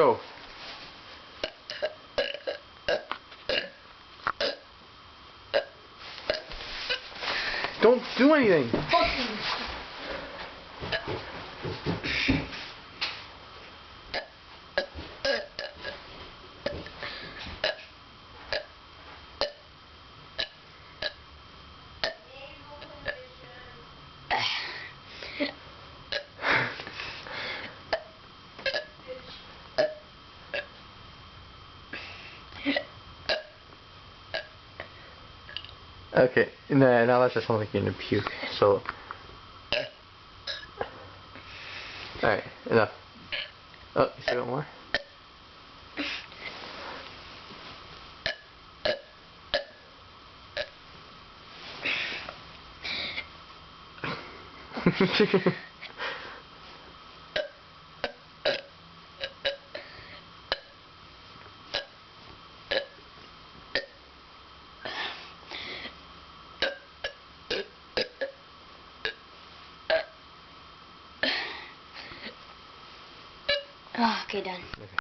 Go. Don't do anything. Okay, now that's just something like you're gonna puke. So, alright, enough. Oh, you still got more? Oh, okay, done. Okay.